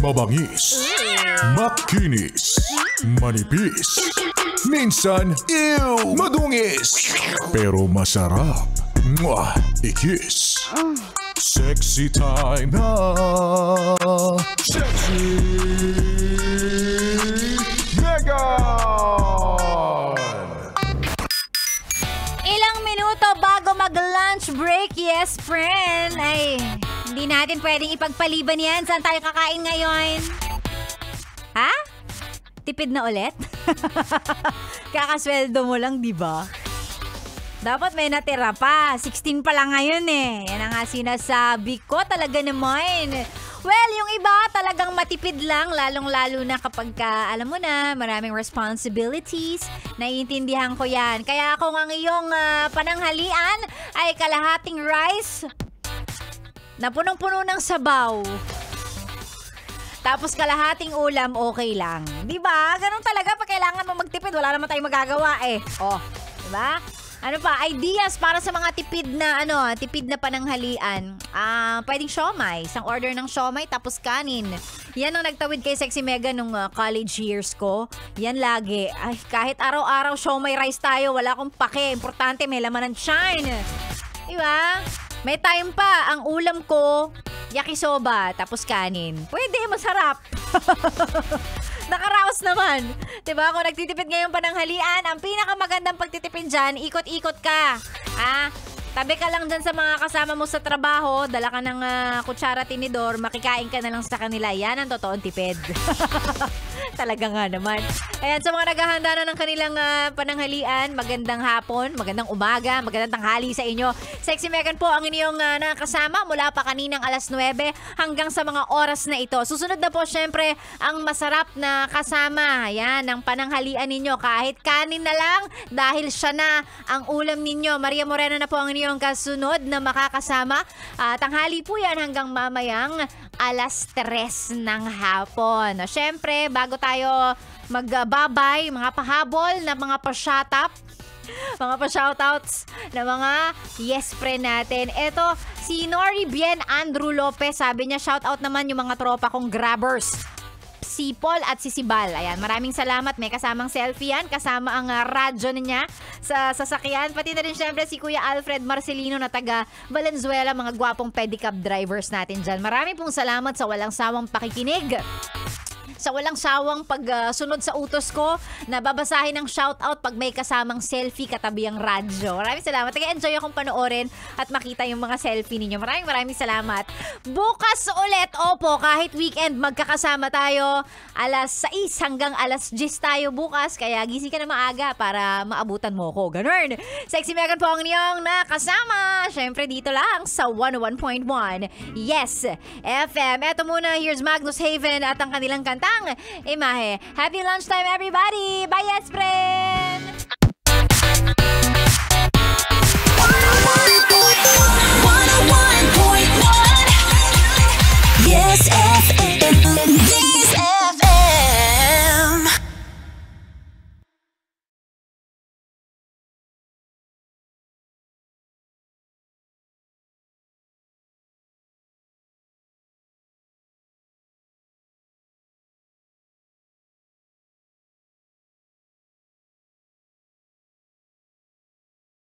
Mabangis, makinis, manipis, minsan, madungis, pero masarap. Mwah! I-kiss. Sexy time na. Sexy Megan! Ilang minuto bago mag-lunch break, yes friend. Ay, hindi natin pwedeng ipagpaliban yan. Saan tayo kakain ngayon? Ha? Tipid na ulit? Kakasweldo mo lang, di ba? Dapat may natira pa. 16 pa lang ngayon eh. Yan ang nga sinasabi ko talaga naman. Well, yung iba talagang matipid lang, lalong-lalo na kapag alam mo na, maraming responsibilities. Naiintindihan ko yan. Kaya kung ang iyong pananghalian ay kalahating rice na punong-puno ng sabaw, tapos kalahating ulam, okay lang. Diba? Ganun talaga pag kailangan mo magtipid. Wala naman tayong magagawa eh. Oh, diba? Ano pa? Ideas para sa mga tipid na pananghalian. Pwedeng siomay. Isang order ng siomay tapos kanin. Yan ang nagtawid kay Sexy Mega nung college years ko. Yan lagi. Ay, kahit araw-araw siomay rice tayo, wala akong pake. Importante, may laman ng shine. Diba? May time pa. Ang ulam ko, yakisoba, tapos kanin. Pwede, masarap. Nakaraos naman. Diba? Kung nagtitipid ngayong pananghalian, ang pinakamagandang pagtitipid dyan, ikot-ikot ka. Tabi ka lang dyan sa mga kasama mo sa trabaho, dala ka ng kutsara tinidor, makikain ka na lang sa kanila. Yan ang totoong tipid. Talaga nga naman. Ayan, sa mga naghahanda na ng kanilang pananghalian, magandang hapon, magandang umaga, magandang tanghali sa inyo. Sexy Megan po ang inyong nakasama mula pa kaninang alas 9 hanggang sa mga oras na ito. Susunod na po syempre ang masarap na kasama. Ayan, ang pananghalian ninyo. Kahit kanin na lang dahil siya na ang ulam ninyo. Maria Moreno na po ang inyong kasunod na makakasama. Tanghali po yan hanggang mamayang alas 3 ng hapon. Syempre, bago tayo magbabay, mga pahabol na mga pa-shoutout, mga pa-shoutouts na mga yes friend natin. Eto, si Nori Bien Andrew Lopez, sabi niya, shoutout naman yung mga tropa kong grabbers. Si Paul at si Sibal. Ayan, maraming salamat. May kasamang selfie yan. Kasama ang radyo niya sa sasakyan. Pati na rin syempre si Kuya Alfred Marcelino na taga Valenzuela. Mga gwapong pedicab drivers natin dyan. Maraming pong salamat sa walang sawang pakikinig. Sa walang sawang pagsunod sa utos ko na babasahin ng shoutout pag may kasamang selfie katabi ang radyo. Maraming salamat. Nag-enjoy akong panoorin at makita yung mga selfie ninyo. Maraming salamat. Bukas ulit, opo, kahit weekend magkakasama tayo. Alas 6 hanggang alas 10 tayo bukas. Kaya gising ka na maaga para maabutan mo ko. Ganun. Sexy Megan po ang inyong nakasama. Syempre dito lang sa 101.1 Yes FM. Eto muna, here's Magnus Haven at ang kanilang kanta Imahe. Happy lunchtime everybody! Bye, yes, friend!